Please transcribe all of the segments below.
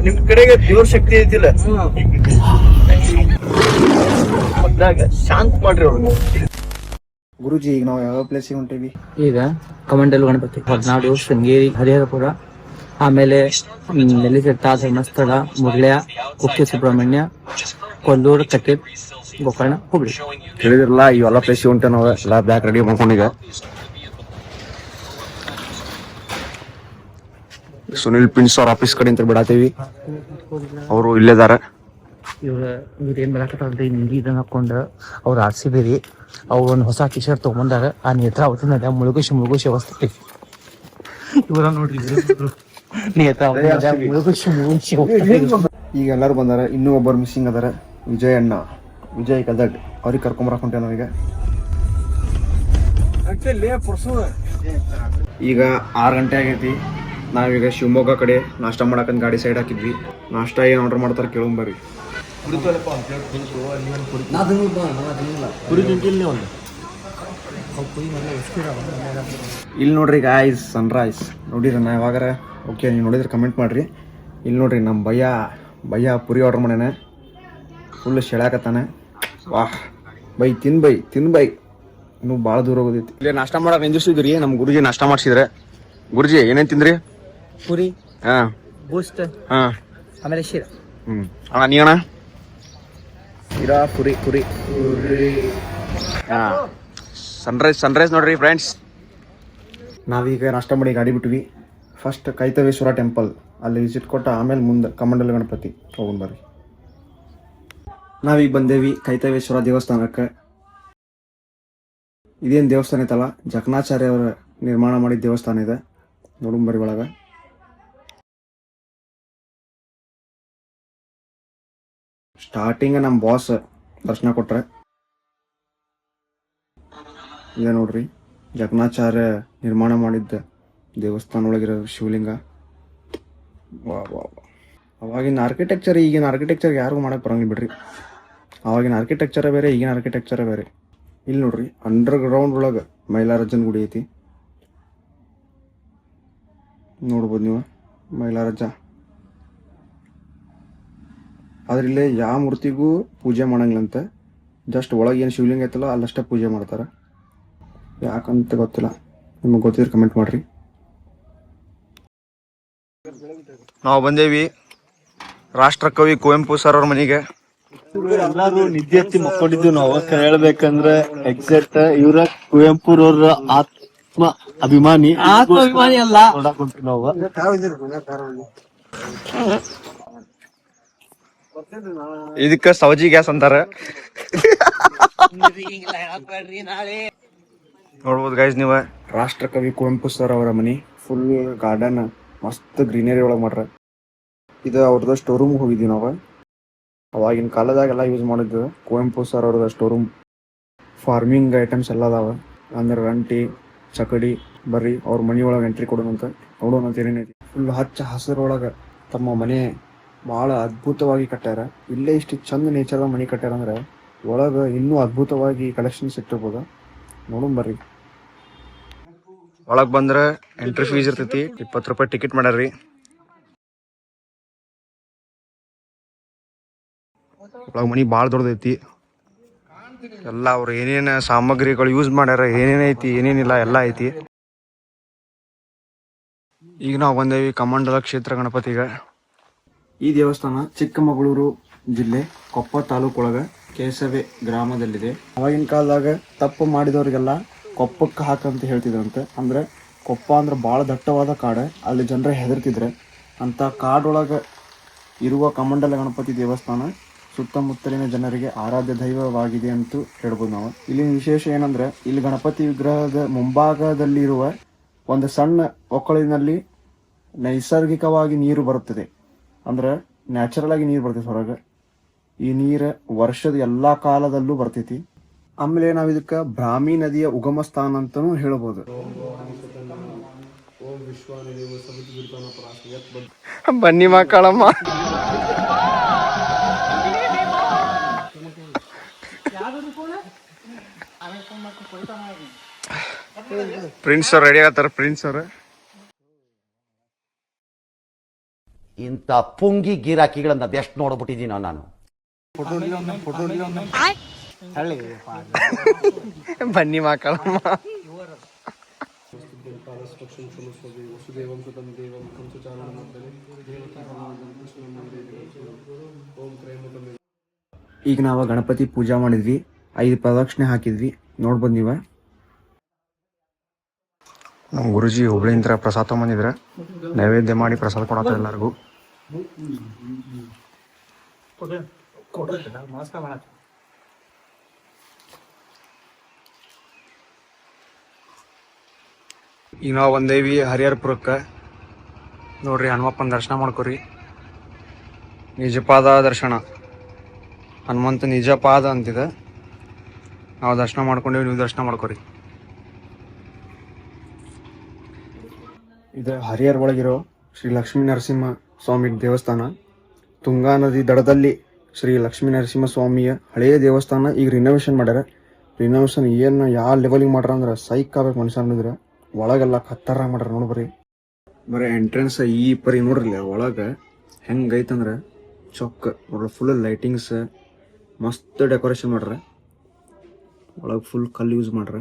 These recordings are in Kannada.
ನಿಮ್ ಕಡೆಗೆ ದೇವ್ರ ಶಕ್ತಿ ಐತಿಲ್ಲ ಮದ್ದಾಗ ಶಾಂತ ಮಾಡ್ರಿ ಅವ್ರಿಗೆ. ಗುರುಜಿ ಈಗ ನಾವು ಯಾವ ಪ್ಲೇಸಿಗೆ ಹೊಂಟೇವಿ? ಈಗ ಕಮಂಡಲು ಗಣಪತಿ, ಹೊರನಾಡು, ಶೃಂಗೇರಿ, ಹರಿಹರಪುರ, ಆಮೇಲೆ ನೆಲ್ಲಿಘಟ್ಟ, ಧರ್ಮಸ್ಥಳ, ಮುರ್ಳ್ಯ, ಕುಕ್ಕೆ ಸುಬ್ರಹ್ಮಣ್ಯ, ಕೊಲ್ಲೂರು, ಕಟೀಲ್, ಗೋಕರ್ಣ, ಹುಬ್ಳಿ. ಹೇಳಿದ್ರಲ್ಲ ಇವೆಲ್ಲ ಪ್ಲೇಸಿಗೆ ಹೊಂಟೆ ನಾವು ಎಲ್ಲ ಬ್ಯಾಗ್ ರೆಡಿ ಮಾಡ್ಕೊಂಡೀಗ. ಸುನಿಲ್ ಪಿನ್ಸ್ ಅವ್ರ ಆಫೀಸ್ ಕಡೆ ಅಂತ ಬಿಡಾತೀವಿ, ಅವರು ಇಲ್ಲೇದಾರ. ಇವ್ರು ಏನ್ ಬರಾಕತ್ತಾರ ನೀಲಿ ಇದನ್ನ ಹಾಕೊಂಡು ಅವ್ರು RCB ರೀ. ಅವ್ರು ಒಂದು ಹೊಸ ಟಿ ಶರ್ಟ್ ತಗೊಂಡಾರ. ಆ ನೇತ್ರಾವತಿ ನದ ಮುಳುಗುಶಿ ಅವಸ್ಥೆ ಇವರ ನೋಡ್ರಿ. ನೇತ್ರಾವತಿ ಮುಳುಗುಶಿ ಈಗ ಎಲ್ಲರೂ ಬಂದಾರ. ಇನ್ನೂ ಒಬ್ಬರು ಮಿಸ್ಸಿಂಗ್ ಅದಾರ, ವಿಜಯ್ ಅಣ್ಣ, ವಿಜಯ್ ಗದಗ್. ಅವ್ರಿಗೆ ಕರ್ಕೊಂಬರಕ್ ಹೊಂಟೆ ನಾವೀಗ. ಈಗ 6 ಗಂಟೆ ಆಗೈತಿ. ನಾವೀಗ ಶಿವಮೊಗ್ಗ ಕಡೆ ನಾಷ್ಟ ಮಾಡಕಂತ ಗಾಡಿ ಸೈಡ್ ಹಾಕಿದ್ವಿ. ನಾಷ್ಟ ಏನು ಆರ್ಡರ್ ಮಾಡ್ತಾರೆ ಕೇಳೋಂಬರ್ರಿ. ಇಲ್ಲಿ ನೋಡ್ರಿ ಗಾಯ್ಸ್, ಸನ್ರೈಸ್ ನೋಡಿರಿ. ನಾ ಯಾವಾಗಾರ ಓಕೆ ನೀವು ನೋಡಿದ್ರೆ ಕಮೆಂಟ್ ಮಾಡ್ರಿ. ಇಲ್ಲಿ ನೋಡ್ರಿ ನಮ್ಮ ಭಯ್ಯ ಪುರಿ ಆರ್ಡರ್ ಮಾಡ್ಯಾನ. ಫುಲ್ ಶೆಳಾಕತ್ತಾನೆ. ವಾಹ್ ಬೈ ತಿನ್ ಬೈ ಇನ್ನೂ ಭಾಳ ದೂರ ಹೋಗೋದೈತಿ. ಇಲ್ಲಿ ನಾಷ್ಟ ಮಾಡಕ್ಕೆ ನಿಂದಿಸಿದ್ರಿ. ನಮ್ಮ ಗುರುಜಿ ನಾಷ್ಟ ಮಾಡಿಸಿದ್ರೆ. ಗುರುಜಿ ಏನೇನು ತಿಂದ್ರಿ? ಪುರಿ, ಹಾಂ, ಬೂಸ್ಟ್, ಹಾಂ, ಆಮೇಲೆ ಶಿರಾ. ಅಣ್ಣ ನೀ ಅಣ್ಣ? ಶಿರಾ, ಪುರಿ. ಹಾಂ, ಸನ್ರೈಸ್ ನೋಡ್ರಿ ಫ್ರೆಂಡ್ಸ್. ನಾವೀಗ ನಾಷ್ಟ ಮಾಡಿ ಗಾಡಿ ಬಿಟ್ವಿ. ಫಸ್ಟ್ ಕೈತವೇಶ್ವರ ಟೆಂಪಲ್ ಅಲ್ಲಿ ವಿಸಿಟ್ ಕೊಟ್ಟ ಆಮೇಲೆ ಮುಂದೆ ಕಮಂಡಲ ಗಣಪತಿ ಹೋಗೋಣ ಬರ್ರಿ. ನಾವೀಗ ಬಂದೇವಿ ಕೈತವೇಶ್ವರ ದೇವಸ್ಥಾನಕ್ಕೆ. ಇದೇನು ದೇವಸ್ಥಾನ ಐತಲ್ಲ, ಜಕಣಾಚಾರ್ಯ ಅವರ ನಿರ್ಮಾಣ ಮಾಡಿದ ದೇವಸ್ಥಾನ ಇದೆ. ನೋಡುಂಬರಿ ಒಳಗೆ. ಸ್ಟಾರ್ಟಿಂಗ್ ನಮ್ಮ ಬಾಸ್ ದರ್ಶನ ಕೊಟ್ರೆ. ಇದೆ ನೋಡ್ರಿ ಜಕಣಾಚಾರ್ಯ ನಿರ್ಮಾಣ ಮಾಡಿದ್ದ ದೇವಸ್ಥಾನ ಒಳಗಿರೋ ಶಿವಲಿಂಗ. ವಾ ಅವಾಗಿನ ಆರ್ಕಿಟೆಕ್ಚರ್ ಈಗಿನ ಆರ್ಕಿಟೆಕ್ಚರ್ ಯಾರಿಗೂ ಮಾಡಕ್ಕೆ ಬರಂಗಿಲ್ಲ ಬಿಡ್ರಿ. ಅವಾಗಿನ ಆರ್ಕಿಟೆಕ್ಚರ ಬೇರೆ, ಈಗಿನ ಆರ್ಕಿಟೆಕ್ಚರ ಬೇರೆ. ಇಲ್ಲಿ ನೋಡ್ರಿ ಅಂಡರ್ ಗ್ರೌಂಡ್ ಒಳಗೆ ಮೈಲಾರಜ್ಜನ ಗುಡಿ ಐತಿ. ನೋಡ್ಬೋದು ನೀವು ಮೈಲಾರಜ್ಜ. ಆದ್ರೆ ಇಲ್ಲೇ ಯಾವ ಮೂರ್ತಿಗೂ ಪೂಜೆ ಮಾಡಂಗಿಲ್ಲಂತೆ. ಜಸ್ಟ್ ಒಳಗೆ ಏನು ಶಿವಲಿಂಗ ಐತಲ್ಲ ಅಲ್ಲಷ್ಟೇ ಪೂಜೆ ಮಾಡ್ತಾರೆ. ಯಾಕಂತ ಗೊತ್ತಿಲ್ಲ, ನಿಮಗೆ ಗೊತ್ತಿದ್ರೆ ಕಮೆಂಟ್ ಮಾಡ್ರಿ. ನಾವು ಬಂದೇವಿ ರಾಷ್ಟ್ರಕವಿ ಕುವೆಂಪು ಸರ್ ಅವ್ರ ಮನೆಗೆ. ಎಲ್ಲಾರು ನಿದ್ದೆ ಹತ್ತಿ ಮಕ್ಕೊಂಡಿದ್ವಿ ನಾವು. ಹೇಳ್ಬೇಕಂದ್ರೆ ಎಕ್ಸಾಕ್ಟ್ ಇವ್ರ ಕುವೆಂಪುರವ್ರ ಆತ್ಮ ಅಭಿಮಾನಿ ಅಲ್ಲ ನೋಡಕ್ ನಾವು. ಇದಕ್ಕೆ ಸವಜಿ ಗ್ಯಾಸ್ ಅಂತಾರೆ. ನೋಡ್ಬೋದು ಗೈಸ್ ನೀವು, ರಾಷ್ಟ್ರಕವಿ ಕುವೆಂಪು ಸರ್ ಅವರ ಮನಿ. ಫುಲ್ ಗಾರ್ಡನ್, ಮಸ್ತ್ ಗ್ರೀನರಿ ಒಳಗೆ ಮಾಡ್ರ. ಇದು ಅವ್ರದ್ದು ಸ್ಟೋರ್ ರೂಮ್ ಹೋಗಿದ್ವಿ ನಾವು. ಅವಾಗಿನ ಕಾಲದಾಗೆಲ್ಲ ಯೂಸ್ ಮಾಡಿದ್ದು ಕುವೆಂಪು ಸರ್ ಅವ್ರದ್ದು ಸ್ಟೋರ್ ರೂಮ್. ಫಾರ್ಮಿಂಗ್ ಐಟಮ್ಸ್ ಎಲ್ಲ ಅದಾವ. ಅಂದ್ರೆ ರಂಟಿ, ಚಕಡಿ. ಬರ್ರಿ ಅವ್ರ ಮನಿ ಒಳಗೆ ಎಂಟ್ರಿ ಕೊಡೋಣಂತ ನೋಡೋಣ ಏನೇನೈತಿ. ಫುಲ್ ಹಚ್ಚ ಹಸಿರೊಳಗೆ ತಮ್ಮ ಮನೆ ಭಾಳ ಅದ್ಭುತವಾಗಿ ಕಟ್ಟ್ಯಾರ. ಇಲ್ಲೇ ಇಷ್ಟು ಚಂದ ನೇಚರ್ ಮನೆ ಕಟ್ಟ್ಯಾರ ಅಂದ್ರೆ ಒಳಗೆ ಇನ್ನೂ ಅದ್ಭುತವಾಗಿ ಕಲೆಕ್ಷನ್ಸ್ ಇಟ್ಟಿರ್ಬೋದು. ನೋಡೋಣ ಬರ್ರಿ. ಒಳಗೆ ಬಂದ್ರೆ ಎಂಟ್ರಿ ಫೀಸ್ ಇರ್ತೈತಿ. 20 ರೂಪಾಯಿ ಟಿಕೆಟ್ ಮಾಡ್ಯಾರ್ರಿ. ಒಳಗೆ ಮನಿ ಭಾಳ ದೊಡ್ಡದೈತಿ. ಎಲ್ಲ ಅವ್ರು ಏನೇನು ಸಾಮಗ್ರಿಗಳು ಯೂಸ್ ಮಾಡ್ಯಾರ, ಏನೇನೈತಿ ಏನೇನಿಲ್ಲ ಎಲ್ಲ ಐತಿ. ಈಗ ನಾವು ಬಂದೇವಿ ಕಮಂಡಲ ಕ್ಷೇತ್ರ ಗಣಪತಿಗೆ. ಈ ದೇವಸ್ಥಾನ ಚಿಕ್ಕಮಗಳೂರು ಜಿಲ್ಲೆ ಕೊಪ್ಪ ತಾಲೂಕು ಒಳಗೆ ಕೇಸವೆ ಗ್ರಾಮದಲ್ಲಿದೆ. ಅವಾಗಿನ ಕಾಲದಾಗ ತಪ್ಪು ಮಾಡಿದವ್ರಿಗೆಲ್ಲ ಕೊಪ್ಪಕ್ಕೆ ಹಾಕಂತ ಹೇಳ್ತಿದ್ರಂತೆ. ಅಂದ್ರೆ ಕೊಪ್ಪ ಅಂದ್ರೆ ಭಾಳ ದಟ್ಟವಾದ ಕಾಡು, ಅಲ್ಲಿ ಜನರೇ ಹೆದರ್ತಿದ್ರೆ. ಅಂತ ಕಾಡೊಳಗೆ ಇರುವ ಕಮಂಡಲ ಗಣಪತಿ ದೇವಸ್ಥಾನ ಸುತ್ತಮುತ್ತಲಿನ ಜನರಿಗೆ ಆರಾಧ್ಯ ದೈವವಾಗಿದೆ ಅಂತ ಹೇಳ್ಬೋದು ನಾವು. ಇಲ್ಲಿನ ವಿಶೇಷ ಏನಂದ್ರೆ ಇಲ್ಲಿ ಗಣಪತಿ ವಿಗ್ರಹದ ಮುಂಭಾಗದಲ್ಲಿರುವ ಒಂದು ಸಣ್ಣ ಒಕ್ಕಳಿನಲ್ಲಿ ನೈಸರ್ಗಿಕವಾಗಿ ನೀರು ಬರುತ್ತದೆ. ಅಂದ್ರೆ ನ್ಯಾಚುರಲ್ ಆಗಿ ನೀರು ಬರ್ತೈತಿ ಹೊರಗೆ. ಈ ನೀರು ವರ್ಷದ ಎಲ್ಲಾ ಕಾಲದಲ್ಲೂ ಬರ್ತೈತಿ. ಆಮೇಲೆ ನಾವ್ ಇದಕ್ಕ ಬ್ರಾಹ್ಮಿ ನದಿಯ ಉಗಮ ಸ್ಥಾನ ಅಂತಾನೂ ಹೇಳ್ಬೋದು. ಬನ್ನಿ ಮಕ್ಕಳಮ್ಮ. ಪ್ರಿನ್ಸ್ ಅವ್ರು ರೆಡಿ ಆಗತ್ತಾರ. ಪ್ರಿನ್ಸ್ ಅವ್ರು ಇಂಥ ಪುಂಗಿ ಗಿರಾಕಿಗಳನ್ನ ಅದೆಷ್ಟು ನೋಡ್ಬಿಟ್ಟಿದ್ದೀನೋ ನಾನು. ಬನ್ನಿ ಮಕ್ಕಳಮ್ಮ. ಈಗ ನಾವು ಗಣಪತಿ ಪೂಜಾ ಮಾಡಿದ್ವಿ, 5 ಪ್ರದಕ್ಷಿಣೆ ಹಾಕಿದ್ವಿ, ನೋಡ್ಬೋದು ನೀವ. ನಮ್ಮ ಗುರುಜಿ ಹುಬ್ಳಿಂದ ಪ್ರಸಾದ ತಗೊಂಬಂದಿದ್ರೆ ನೈವೇದ್ಯ ಮಾಡಿ ಪ್ರಸಾದ ಕೊಡತ್ತ ಎಲ್ಲರಿಗೂ. ಈಗ ನಾವು ಬಂದೇವಿ ಹರಿಹರಪುರಕ್ಕೆ. ನೋಡ್ರಿ ಹನುಮಪ್ಪನ ದರ್ಶನ ಮಾಡ್ಕೊರಿ. ನಿಜಪಾದ ದರ್ಶನ, ಹನುಮಂತ ನಿಜಪಾದ ಅಂತಿದೆ. ನಾವು ದರ್ಶನ ಮಾಡ್ಕೊಂಡೇವಿ, ನೀವು ದರ್ಶನ ಮಾಡ್ಕೊರಿ. ಇದು ಹರಿಹರ ಒಳಗಿರೋ ಶ್ರೀ ಲಕ್ಷ್ಮೀ ನರಸಿಂಹ ಸ್ವಾಮಿ ದೇವಸ್ಥಾನ. ತುಂಗಾ ನದಿ ದಡದಲ್ಲಿ ಶ್ರೀ ಲಕ್ಷ್ಮೀ ನರಸಿಂಹ ಸ್ವಾಮಿಯ ಹಳೆಯ ದೇವಸ್ಥಾನ ಈಗ ರಿನೋವೇಷನ್ ಮಾಡ್ಯಾರ. ರಿನೋವೇಷನ್ ಏನು ಯಾವ ಲೆವೆಲಿಗೆ ಮಾಡ್ಯಾರ ಅಂದ್ರೆ ಸೈಕ್ ಆಗ್ಬೇಕು ಮನುಷ್ಯ ಅನ್ನೋದ್ರ. ಒಳಗೆಲ್ಲ ಖತ್ತರಾಗಿ ಮಾಡ್ಯಾರ ನೋಡ್ಬರಿ. ಬರೀ ಎಂಟ್ರೆನ್ಸ್ ಈ ಪರಿ ನೋಡ್ರಲ್ಲ, ಒಳಗೆ ಹೆಂಗೈತಂದ್ರೆ ಚೊಕ್ಕ ನೋಡ್ರಿ. ಫುಲ್ ಲೈಟಿಂಗ್ಸ್, ಮಸ್ತ್ ಡೆಕೋರೇಷನ್ ಮಾಡ್ರ. ಒಳಗೆ ಫುಲ್ ಕಲ್ಲು ಯೂಸ್ ಮಾಡ್ರ.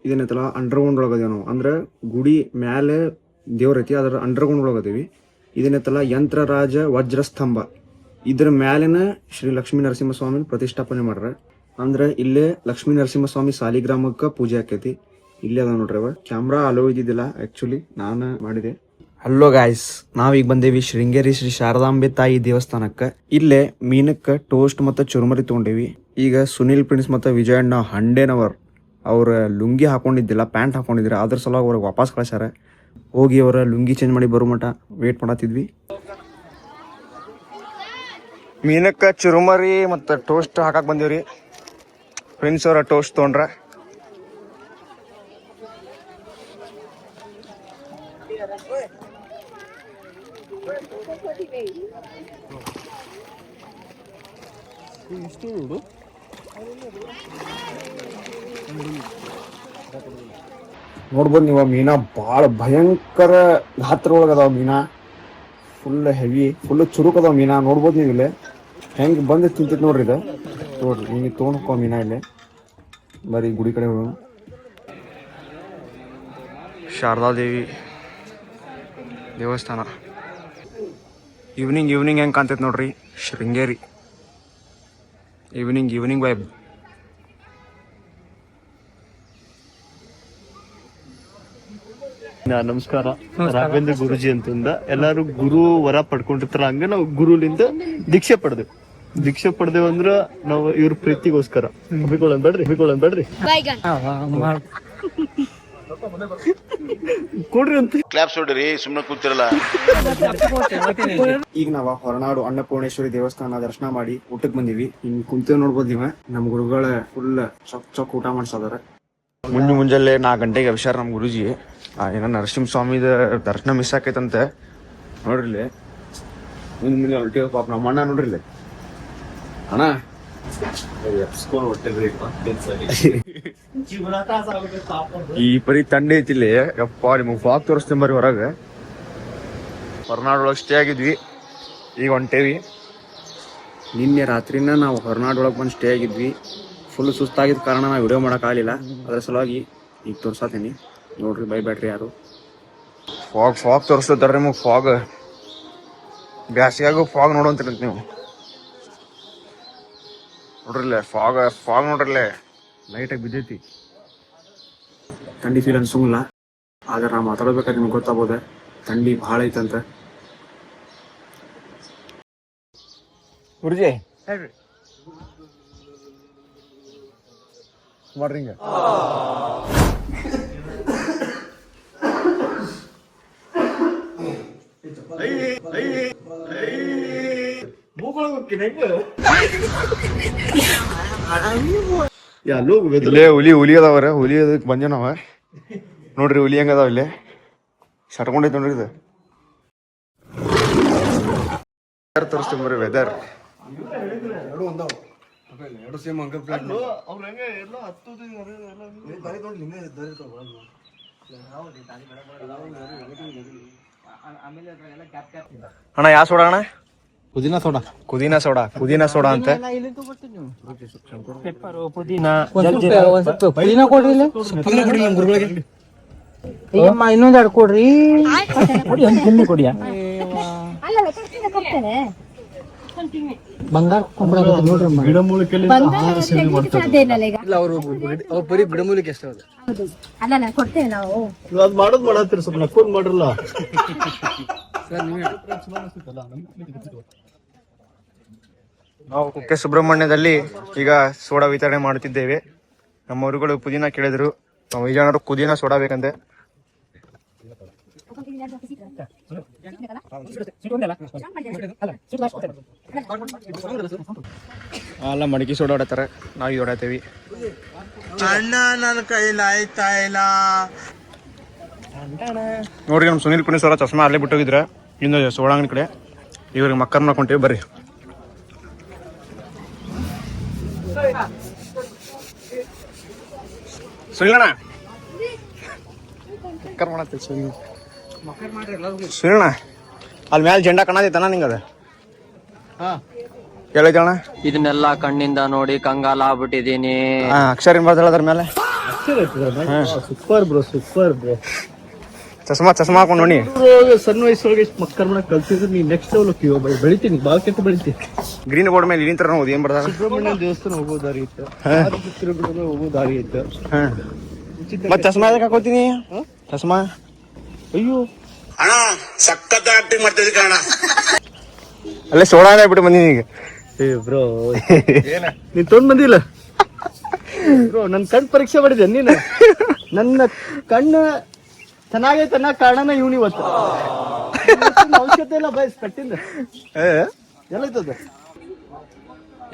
ಇದೇನೈತಲ್ಲ ಅಂಡರ್ಗ್ರೌಂಡ್ ಒಳಗದೇವಿ ನಾವು. ಅಂದ್ರೆ ಗುಡಿ ಮ್ಯಾಲೆ ದೇವ್ರ ಐತಿ, ಅದರ ಅಂಡರ್ಗ್ರೌಂಡ್ ಒಳಗದೇವಿ. ಇದೇನೈತಲ್ಲ ಯಂತ್ರರಾಜ ವಜ್ರಸ್ತಂಭ, ಇದ್ರ ಮ್ಯಾಲಿನ ಶ್ರೀ ಲಕ್ಷ್ಮೀ ನರಸಿಂಹಸ್ವಾಮಿ ಪ್ರತಿಷ್ಠಾಪನೆ ಮಾಡ್ರ. ಅಂದ್ರೆ ಇಲ್ಲೇ ಲಕ್ಷ್ಮೀ ನರಸಿಂಹಸ್ವಾಮಿ ಸಾಲಿಗ್ರಾಮಕ್ಕೆ ಪೂಜೆ ಆಕೈತಿ. ಇಲ್ಲೇ ಅದ ನೋಡ್ರಿ. ಅವ ಕ್ಯಾಮ್ರಾ ಅಲೋ ಇದ್ದಿದ್ದಿಲ್ಲ, ಆಕ್ಚುಲಿ ನಾನು ಮಾಡಿದೆ. ಹಲೋ ಗಾಯ್ಸ್, ನಾವೀಗ ಬಂದೇವಿ ಶೃಂಗೇರಿ ಶ್ರೀ ಶಾರದಾಂಬೆ ತಾಯಿ ದೇವಸ್ಥಾನಕ್ಕೆ. ಇಲ್ಲೇ ಮೀನಕ್ಕೆ ಟೋಸ್ಟ್ ಮತ್ತು ಚುರುಮರಿ ತೊಗೊಂಡೇವಿ. ಈಗ ಸುನಿಲ್ ಪ್ರಿನ್ಸ್ ಮತ್ತು ವಿಜಯಣ್ಣ ಹಂಡೇನವರ್ ಅವ್ರ ಲುಂಗಿ ಹಾಕೊಂಡಿದ್ದಿಲ್ಲ, ಪ್ಯಾಂಟ್ ಹಾಕೊಂಡಿದ್ರ, ಅದ್ರ ಸಲುವಾಗಿ ಅವ್ರಿಗೆ ವಾಪಸ್ ಕಳ್ಸ್ಯಾರ. ಹೋಗಿ ಅವರ ಲುಂಗಿ ಚೇಂಜ್ ಮಾಡಿ ಬರೋ ಮಟ ವೇಟ್ ಮಾಡತ್ತಿದ್ವಿ. ಮೀನಕ್ಕೆ ಚುರುಮರಿ ಮತ್ತು ಟೋಸ್ಟ್ ಹಾಕಕ್ ಬಂದಿವ್ರಿ. ಪ್ರಿನ್ಸ್ ಅವರ ಟೋಸ್ಟ್ ತೊಗೊಂಡ್ರ. ನೋಡ್ಬೋದು ನೀವು, ಮೀನಾ ಭಾಳ ಭಯಂಕರ ಗಾತ್ರ ಒಳಗದಾವ. ಮೀನಾ ಫುಲ್ ಹೆವಿ, ಫುಲ್ ಚುರುಕ್ ಅದಾವ ಮೀನಾ. ನೋಡ್ಬೋದು ನೀವು ಇಲ್ಲೇ ಹೆಂಗೆ ಬಂದು ತಿಂತೈತಿ ನೋಡ್ರಿ. ಇದು ನೋಡ್ರಿ, ನಿಮಗೆ ತೊಗೊಂಡ್ಕೋ ಮೀನಾ. ಇಲ್ಲೇ ಬರೀ ಗುಡಿ ಕಡೆ ಹೋಗೋಣ. ಶಾರದಾದೇವಿ ದೇವಸ್ಥಾನ ಈವ್ನಿಂಗ್ ಹೆಂಗೆ ಕಾಣ್ತೈತೆ ನೋಡ್ರಿ. Sringeri evening vibe. ನಮಸ್ಕಾರ, ರಾಘವೇಂದ್ರ ಗುರುಜಿ ಅಂತಂದ ಎಲ್ಲಾರು ಗುರು ವರ ಪಡ್ಕೊಂಡಿರ್ತಾರ. ಹಂಗ ನಾವು ಗುರುಲಿಂದ ದೀಕ್ಷೆ ಪಡೆದೇವ್ ಅಂದ್ರ ನಾವು ಇವ್ರ ಪ್ರೀತಿಗೋಸ್ಕರ. ಬೇಡ್ರಿ ಕೊಡ್ರಿ ಅಂತ ಕ್ಲಾಪ್ಸ್ ಹೊಡ್ರಿ, ಸುಮ್ಮನೆ ಕೂತಿರಲ್ಲ. ಈಗ ನಾವ ಹೊರನಾಡು ಅನ್ನಪೂರ್ಣೇಶ್ವರಿ ದೇವಸ್ಥಾನ ದರ್ಶನ ಮಾಡಿ ಊಟಕ್ಕೆ ಬಂದಿವಿ. ಹಿಂಗ್ ಕುಂತೇವ್ ನೋಡ್ಬೋದು ನೀವ. ನಮ್ ಗುರುಗಳ ಫುಲ್ ಚೊಕ್ ಊಟ ಮಾಡ್ಸದಾರ. ಮುಂಜಾನೆ 4 ಗಂಟೆಗೆ ಅಭಿಷಾರ ನಮ್ ಗುರುಜಿ. ಏನೋ ನರಸಿಂಹ ಸ್ವಾಮಿದ ದರ್ಶನ ಮಿಸ್ ಆಕೈತಂತೆ. ನೋಡ್ರಿಲ್ಲಿ ಮುಂದೆ ಹೊರಟಿ ಪಾಪ ನಮ್ಮ ಅಣ್ಣ ನೋಡ್ರಿಲ್ಲ. ಅಣ್ಣ ಈ ಪರಿ ತಂಡ ಐತಿಲ್ಲಿ. ಯಪ್ಪ, ನಿಮಗ್ ಫಾಗ್ ತೋರಿಸ್ತೇನೆ ಬರ್ರಿ. ಹೊರನಾಡೊಳಗೆ ಸ್ಟೇ ಆಗಿದ್ವಿ, ಈಗ ಹೊಂಟೇವಿ. ನಿನ್ನೆ ರಾತ್ರಿನ ನಾವು ಹೊರನಾಡೊಳಗೆ ಬಂದು ಸ್ಟೇ ಆಗಿದ್ವಿ. ಫುಲ್ ಸುಸ್ತಾಗಿದ್ದ ಕಾರಣ ನಾವು ವಿಡಿಯೋ ಮಾಡೋಕ್ಕಾಗಲಿಲ್ಲ. ಅದ್ರ ಸಲುವಾಗಿ ಈಗ ತೋರ್ಸಾತೀನಿ ನೋಡ್ರಿ. ಬೈ ಬ್ಯಾಟ್ರಿ ಯಾರು ಫಾಗ್ ತೋರಿಸ್ತಾರೆ ನಿಮಗೆ. ಫಾಗ್ ಬ್ಯಾಸಿಗಾಗೂ ಫಾಗ್ ನೋಡೋಂತೀರ ನೀವು. ನೋಡ್ರಿಲ್ಲೇ ಫಾಗ್ ನೋಡ್ರಲ್ಲೇ ಲೈಟಾಗಿ ಬಿದ್ದೈತಿ. ಥಂಡಿ ಫೀಲ್ ಅನ್ಸಂಗಿಲ್ಲ, ಆದ್ರೆ ನಾವು ಮಾತಾಡ್ಬೇಕಾದ್ರೆ ನಿಮ್ಗೆ ಗೊತ್ತಾಗ್ಬೋದೆ ಥಂಡಿ ಭಾಳ ಐತಂತ. ಗುರುಜಿ ಮಾಡ್ರಿ ಹಿಂಗ. ಹುಲಿ ಅದಾವ್ರ. ಹುಲಿ ಅದಕ್ಕೆ ಬಂದೇವ್ ನಾವ. ನೋಡ್ರಿ ಹುಲಿ ಹೆಂಗದಾವ ಇಲ್ಲೇ ಸಟ್ಕೊಂಡೈತಿ ನೋಡ್ರಿ. ಇದು ತೋರಿಸ್ತೀವಿ ಬರ್ರಿ. ವೆದರ್ ಅಣ್ಣ ಯಾವ ಸೋಡಾ ಅಣ್ಣ? ಪುದೀನ ಸೋಡಾ. ಕುದಿನ ಸೋಡಾ ಅಂತ. ಪೆಪ್ಪರು, ಪುದೀನ, ಪುದೀನ ಕೊಡ್ರಿ ಇಲ್ಲ. ಅಯ್ಯಮ್ಮ ಇನ್ನೊಂದ್ ಎರಡು ಕೊಡ್ರಿ. ಕೊಡಿಯಾ ಬಂಗಾರ ನೋಡ್ರಿ. ಗಿಡಮೂಲಿಕೆಯಲ್ಲಿ ಆಹಾರ ಸೇವನೆ ಮಾಡ್ತಾರೆ. ಇಲ್ಲ ಅವರು ಬರೀ ಗಿಡಮೂಲಿಕೆ ಅಷ್ಟೇ ಅದು. ಅಲ್ಲ ಕೊಡ್ತೇವೆ ನಾವು. ಅದ್ ಮಾಡೋದ್ ಮಾಡತ್ತೀರಿ, ಸ್ವಲ್ಪ ನಕ್ಕೊಂಡ್ ಮಾಡ್ರಲ್ಲ. ನಾವು ಕುಕ್ಕೆ ಸುಬ್ರಹ್ಮಣ್ಯದಲ್ಲಿ ಈಗ ಸೋಡಾ ವಿತರಣೆ ಮಾಡುತ್ತಿದ್ದೇವೆ. ನಮ್ಮವರುಗಳು ಪುದೀನ ಕೇಳಿದ್ರು, ನಾವು 5 ಜನರು ಪುದೀನ ಸೋಡಾ ಬೇಕಂತೆ. ಅಲ್ಲ ಮಡಕಿ ಸೋಡಾ ಹೊಡತಾರೆ, ನಾವು ಇದು ಹೊಡತೀವಿ. ನೋಡ್ರಿ ನಮ್ಮ ಸುನೀಲ್ ಪುನೀಸ್ ಅವರ ಚಸ್ಮಾ ಅಲ್ಲೇ ಬಿಟ್ಟೋಗಿದ್ರೆ ಇನ್ನು ಸೋಡಾ ಅಂಗಡಿ ಕಡೆ. ಇವ್ರಿಗೆ ಮಕ್ಕರ್ ಮಾಡ್ಕೊಂತೀವಿ ಬರ್ರಿ. ಸುನೀಲಣ್ಣ ಮಕ್ಕರ್ ಮಾಡತ್ತೀವಿ. ಸುನೀಲಣ್ಣ ಅಲ್ಲಿ ಮ್ಯಾಲ ಜೆಂಡಾ ಕಾಣತೈತಣ್ಣ ನಿಂಗದ ಹೇಳೈತಣ್ಣ. ಇದನ್ನೆಲ್ಲ ಕಣ್ಣಿಂದ ನೋಡಿ ಕಂಗಾಲ ಆಗ್ಬಿಟ್ಟಿದೀನಿ. ಅಕ್ಷರ ಏನ್ ಬರ್ತಾಳ ಅದ್ರ ಮೇಲೆ? Super bro. ಚಸ್ಮಾ ಹಾಕೊಂಡು ನೋಡಿ. ಸಣ್ಣ ವಯಸ್ಸೊಳಗೆ ಎಷ್ಟು ಮಕ್ಕರ್ ಮಾಡಕ್ ಕಲ್ತಿದ್ರೆ ನೀ ನೆಕ್ಸ್ಟ್ ಲೆವೆಲ್ ಬೆಳಿತೀನಿ, ಬಾಳ ಕೆಟ್ಟ ಬೆಳಿತೀನಿ. ಗ್ರೀನ್ ಬೋರ್ಡ್ ಮೇಲೆ ಇಲ್ಲಿಂದ ಓದಿ ಏನ್ ಬರ್ತಾರ? ಸುಬ್ರಹ್ಮಣ್ಯ ದೇವಸ್ಥಾನ ಹೋಗೋ ದಾರಿ ಇತ್ತು, ಹೋಗೋ ದಾರಿ ಇತ್ತು. ಮತ್ ಚಸ್ಮಾ ಯಾಕೆ ಹಾಕೋತೀನಿ? ಚಸ್ಮಾ ಅಯ್ಯೋ ಅಣ್ಣ ಸಖತ್ ಆಕ್ಟಿಂಗ್ ಮಾಡ್ತಿದ್ದೆ ಕಣ. ಅಲ್ಲೇ ಸೋಡಾ ಬಿಟ್ಟು ಬಂದಿನಿ ಈಗ. ಬ್ರೋ ನೀನ್ ತೊಗೊಂಡ್ ಬಂದಿಲ್ಲ ಬ್ರೋ. ನನ್ ಕಣ್ ಪರೀಕ್ಷೆ ಮಾಡಿದ್ದೆ ನೀನು. ನನ್ನ ಕಣ್ಣು ಚೆನ್ನಾಗೈತೆ ಅನ್ನೋ ಕಾರಣನ ಇವ್ನು ಇವತ್ತು ಅವಶ್ಯಕತೆ ಇಲ್ಲ ಬಯಸ್ ಕಟ್ಟಿಂದ ಎಲ್ಲೈತದ.